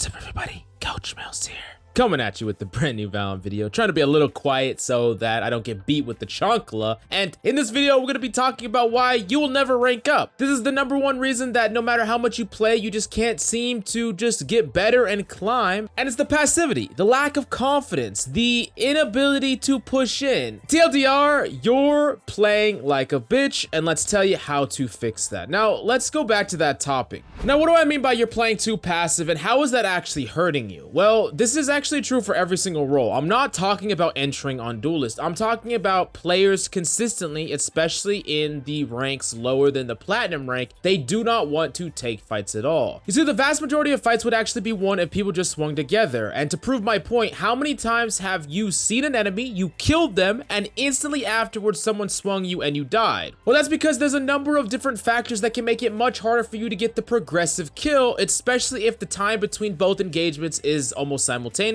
What's up, everybody? Coach Mills here. Coming at you with the brand new Valorant video, trying to be a little quiet so that I don't get beat with the chancla. And in this video, we're going to be talking about why you will never rank up. This is the #1 reason that no matter how much you play, you just can't seem to just get better and climb. And it's the passivity, the lack of confidence, the inability to push in. TLDR, you're playing like a bitch, and let's tell you how to fix that. Now, let's go back to that topic. Now, what do I mean by you're playing too passive, and how is that actually hurting you? Well, this is actually true for every single role. I'm not talking about entering on Duelist. I'm talking about players consistently, especially in the ranks lower than the platinum rank. They do not want to take fights at all. You see, the vast majority of fights would actually be won if people just swung together. And to prove my point, how many times have you seen an enemy, you killed them, and instantly afterwards someone swung you and you died? Well, that's because there's a number of different factors that can make it much harder for you to get the progressive kill, especially if the time between both engagements is almost simultaneously.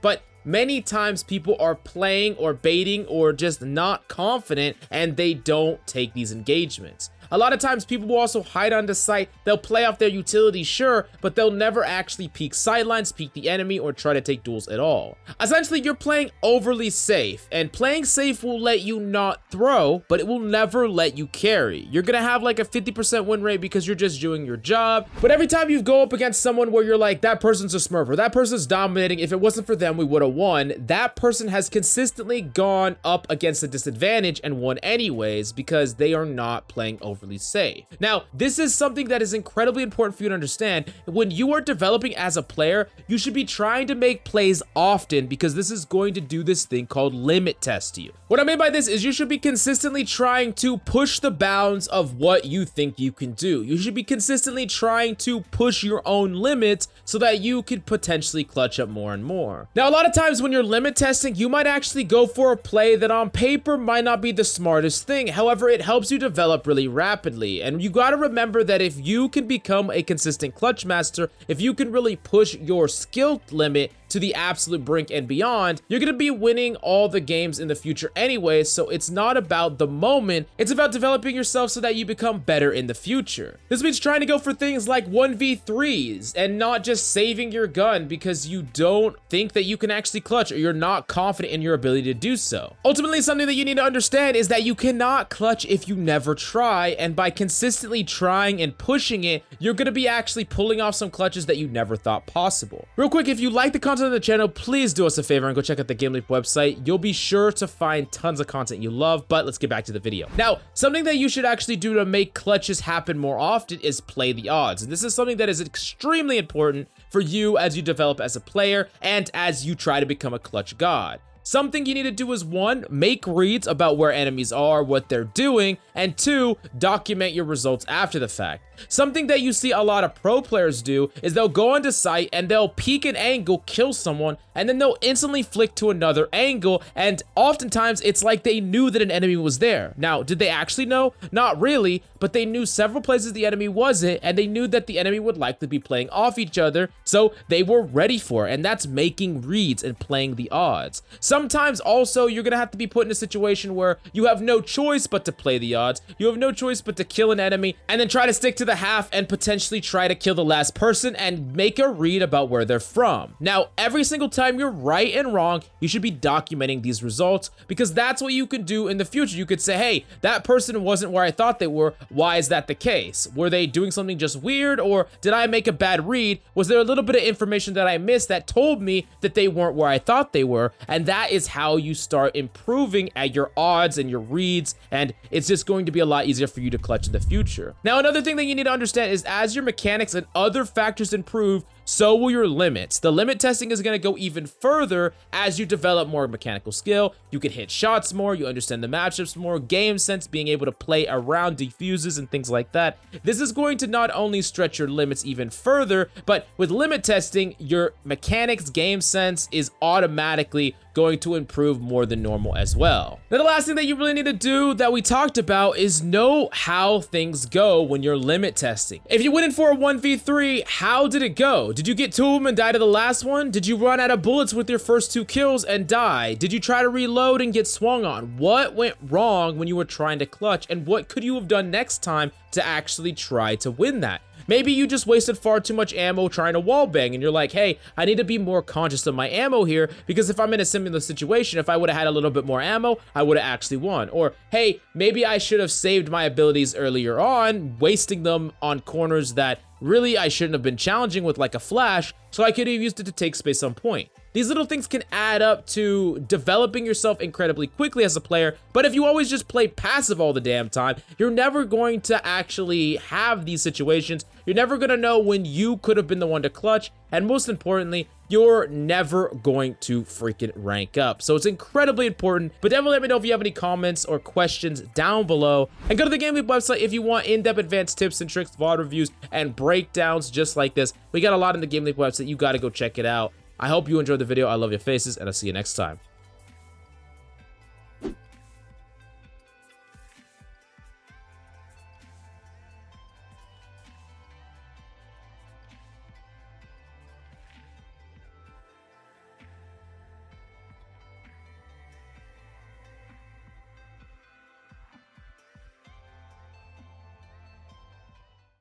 But many times people are playing or baiting or just not confident and they don't take these engagements. A lot of times people will also hide on the site. They'll play off their utility, sure, but they'll never actually peek sidelines, peek the enemy, or try to take duels at all. Essentially, you're playing overly safe, and playing safe will let you not throw, but it will never let you carry. You're gonna have like a 50% win rate because you're just doing your job, but every time you go up against someone where you're like, that person's a smurf, or that person's dominating, if it wasn't for them, we would have won, that person has consistently gone up against a disadvantage and won anyways because they are not playing overly safe. Now, this is something that is incredibly important for you to understand. When you are developing as a player, you should be trying to make plays often because this is going to do this thing called limit test you. What I mean by this is you should be consistently trying to push the bounds of what you think you can do. You should be consistently trying to push your own limits so that you could potentially clutch up more and more. Now, a lot of times when you're limit testing, you might actually go for a play that on paper might not be the smartest thing. However, it helps you develop really rapidly. And you got to remember that if you can become a consistent clutch master, if you can really push your skill limit to the absolute brink and beyond, you're going to be winning all the games in the future anyway. So it's not about the moment, it's about developing yourself so that you become better in the future. This means trying to go for things like 1v3s and not just saving your gun because you don't think that you can actually clutch or you're not confident in your ability to do so. Ultimately, something that you need to understand is that you cannot clutch if you never try, and by consistently trying and pushing it, you're going to be actually pulling off some clutches that you never thought possible. Real quick, if you like the content of the channel, please do us a favor and go check out the GameLeap website. You'll be sure to find tons of content you love, but let's get back to the video. Now, something that you should actually do to make clutches happen more often is play the odds. And this is something that is extremely important for you as you develop as a player and as you try to become a clutch god. Something you need to do is 1, make reads about where enemies are, what they're doing, and 2, document your results after the fact. Something that you see a lot of pro players do is they'll go onto site and they'll peek an angle, kill someone, and then they'll instantly flick to another angle, and oftentimes it's like they knew that an enemy was there. Now, did they actually know? Not really, but they knew several places the enemy wasn't, and they knew that the enemy would likely be playing off each other, so they were ready for it, and that's making reads and playing the odds. Sometimes also you're gonna have to be put in a situation where you have no choice but to play the odds. You have no choice but to kill an enemy and then try to stick to the half and potentially try to kill the last person and make a read about where they're from. Now, every single time you're right and wrong, you should be documenting these results because that's what you can do in the future. You could say, hey, that person wasn't where I thought they were. Why is that the case? Were they doing something just weird, or did I make a bad read? Was there a little bit of information that I missed that told me that they weren't where I thought they were? And that is how you start improving at your odds and your reads, and it's just going to be a lot easier for you to clutch in the future. Now, another thing that you need to understand is as your mechanics and other factors improve, so will your limits. The limit testing is going to go even further as you develop more mechanical skill. You can hit shots more, you understand the matchups more, game sense, being able to play around defuses and things like that. This is going to not only stretch your limits even further, but with limit testing, your mechanics, game sense is automatically going to improve more than normal as well. Now, the last thing that you really need to do that we talked about is know how things go when you're limit testing. If you went in for a 1v3, how did it go? Did you get 2 of them and die to the last one? Did you run out of bullets with your first 2 kills and die? Did you try to reload and get swung on? What went wrong when you were trying to clutch, and what could you have done next time to actually try to win that? maybe you just wasted far too much ammo trying to wallbang, and you're like, hey, I need to be more conscious of my ammo here, because if I'm in a similar situation, if I would have had a little bit more ammo, I would have actually won. Or, hey, maybe I should have saved my abilities earlier on, wasting them on corners that really I shouldn't have been challenging with, like a flash, so I could have used it to take space on point. These little things can add up to developing yourself incredibly quickly as a player, but if you always just play passive all the damn time, you're never going to actually have these situations. You're never going to know when you could have been the one to clutch, and most importantly, you're never going to freaking rank up. So it's incredibly important, but definitely let me know if you have any comments or questions down below. And go to the GameLeap website if you want in-depth advanced tips and tricks, VOD reviews, and breakdowns just like this. We got a lot in the GameLeap website. You got to go check it out. I hope you enjoyed the video. I love your faces, and I'll see you next time.